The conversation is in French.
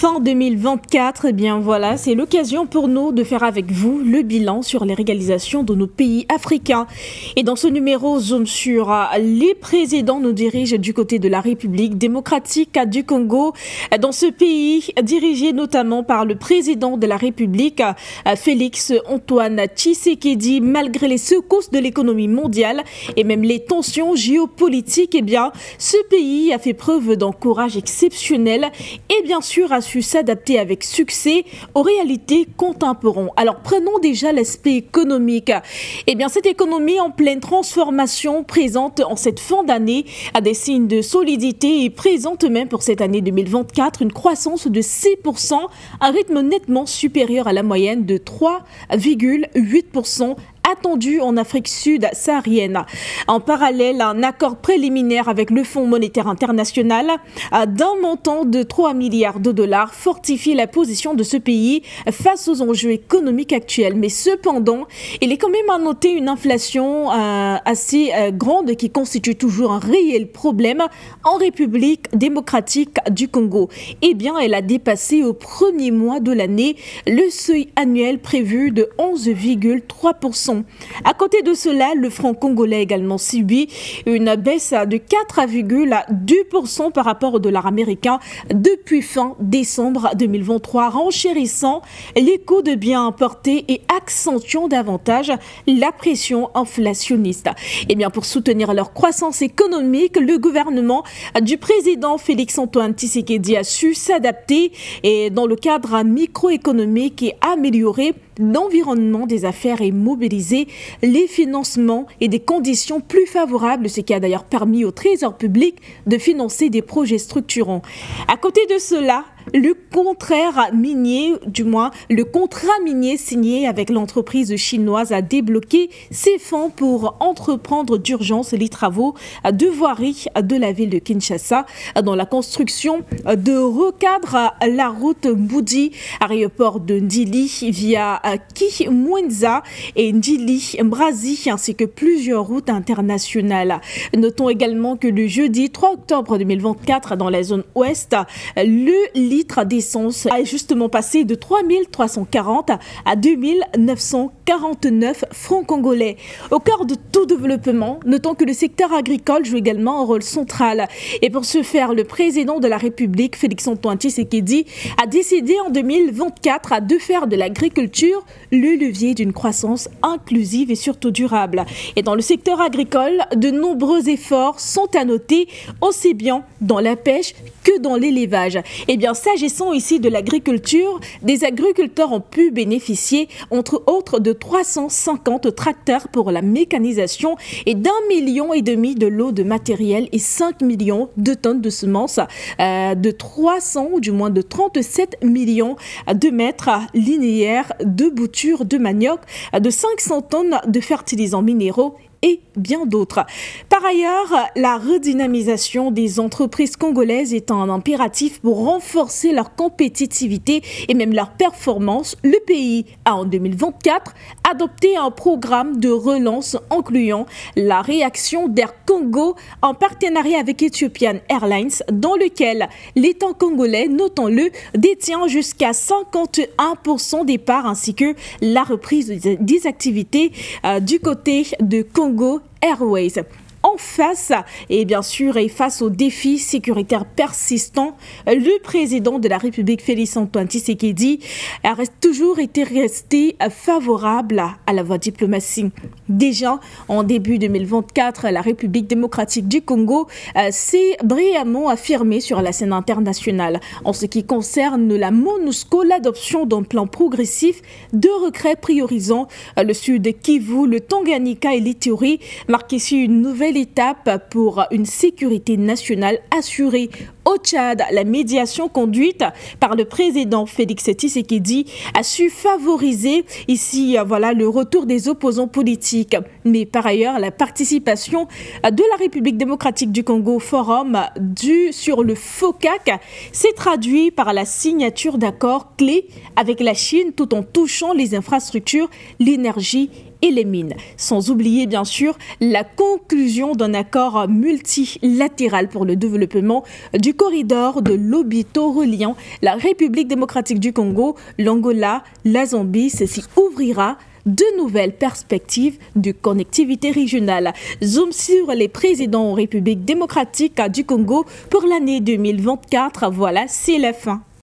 Fin 2024, eh bien voilà, c'est l'occasion pour nous de faire avec vous le bilan sur les réalisations de nos pays africains. Et dans ce numéro, zoom sur les présidents nous dirigent du côté de la République démocratique du Congo. Dans ce pays, dirigé notamment par le président de la République, Félix Antoine Tshisekedi, malgré les secousses de l'économie mondiale et même les tensions géopolitiques, eh bien, ce pays a fait preuve d'un courage exceptionnel et bien sûr a su s'adapter avec succès aux réalités contemporaines. Alors prenons déjà l'aspect économique. Eh bien cette économie en pleine transformation présente en cette fin d'année a des signes de solidité et présente même pour cette année 2024 une croissance de 6%, un rythme nettement supérieur à la moyenne de 3,8% attendu en Afrique subsaharienne. En parallèle, un accord préliminaire avec le Fonds monétaire international d'un montant de 3 milliards de dollars fortifie la position de ce pays face aux enjeux économiques actuels. Mais cependant, il est quand même à noter une inflation assez grande qui constitue toujours un réel problème en République démocratique du Congo. Eh bien, elle a dépassé au premier mois de l'année le seuil annuel prévu de 11,3%. À côté de cela, le franc congolais a également subi une baisse de 4,2% par rapport au dollar américain depuis fin décembre 2023, renchérissant les coûts de biens importés et accentuant davantage la pression inflationniste. Et bien pour soutenir leur croissance économique, le gouvernement du président Félix Antoine Tshisekedi a su s'adapter et dans le cadre microéconomique et améliorer l'environnement des affaires et mobiliser les financements et des conditions plus favorables, ce qui a d'ailleurs permis au Trésor public de financer des projets structurants. À côté de cela, le contrat minier signé avec l'entreprise chinoise a débloqué ses fonds pour entreprendre d'urgence les travaux de voirie de la ville de Kinshasa dans la construction de recadre la route Mbudi, aéroport de Ndili via Kimwenza et Ndili Mbrazi ainsi que plusieurs routes internationales. Notons également que le jeudi 3 octobre 2024 dans la zone ouest, le litre d'essence a justement passé de 3 340 à 2 949 francs congolais. Au cœur de tout développement, notons que le secteur agricole joue également un rôle central. Et pour ce faire, le président de la République, Félix Antoine Tshisekedi, a décidé en 2024 de faire de l'agriculture le levier d'une croissance inclusive et surtout durable. Et dans le secteur agricole, de nombreux efforts sont à noter, aussi bien dans la pêche que dans l'élevage. Eh bien, s'agissant ici de l'agriculture, des agriculteurs ont pu bénéficier, entre autres, de 350 tracteurs pour la mécanisation et d'1,5 million de lots de matériel et 5 millions de tonnes de semences, de 300 ou du moins de 37 millions de mètres linéaires de boutures de manioc, de 500 tonnes de fertilisants minéraux et bien d'autres. Par ailleurs, la redynamisation des entreprises congolaises est un impératif pour renforcer leur compétitivité et même leur performance. Le pays a en 2024 adopté un programme de relance incluant la réaction d'Air Congo en partenariat avec Ethiopian Airlines dans lequel l'État congolais, notons-le, détient jusqu'à 51% des parts ainsi que la reprise des activités du côté de Congo Airways. En face, et bien sûr, et face aux défis sécuritaires persistants, le président de la République, Félix Antoine Tshisekedi, a toujours été resté favorable à la voie diplomatie. Déjà, en début 2024, la République démocratique du Congo s'est brillamment affirmée sur la scène internationale. En ce qui concerne la MONUSCO, l'adoption d'un plan progressif de retrait priorisant le sud Kivu, le Tanganyika et l'Ituri marque ici une nouvelle étape pour une sécurité nationale assurée. Au Tchad, la médiation conduite par le président Félix Tshisekedi a su favoriser ici le retour des opposants politiques. Mais par ailleurs, la participation de la République démocratique du Congo au forum sur le FOCAC s'est traduite par la signature d'accords clés avec la Chine tout en touchant les infrastructures, l'énergie et les mines. Sans oublier bien sûr la conclusion d'un accord multilatéral pour le développement du corridor de Lobito reliant la République démocratique du Congo, l'Angola, la Zambie. Ceci ouvrira de nouvelles perspectives de connectivité régionale. Zoom sur les présidents en République démocratique du Congo pour l'année 2024. Voilà, c'est la fin.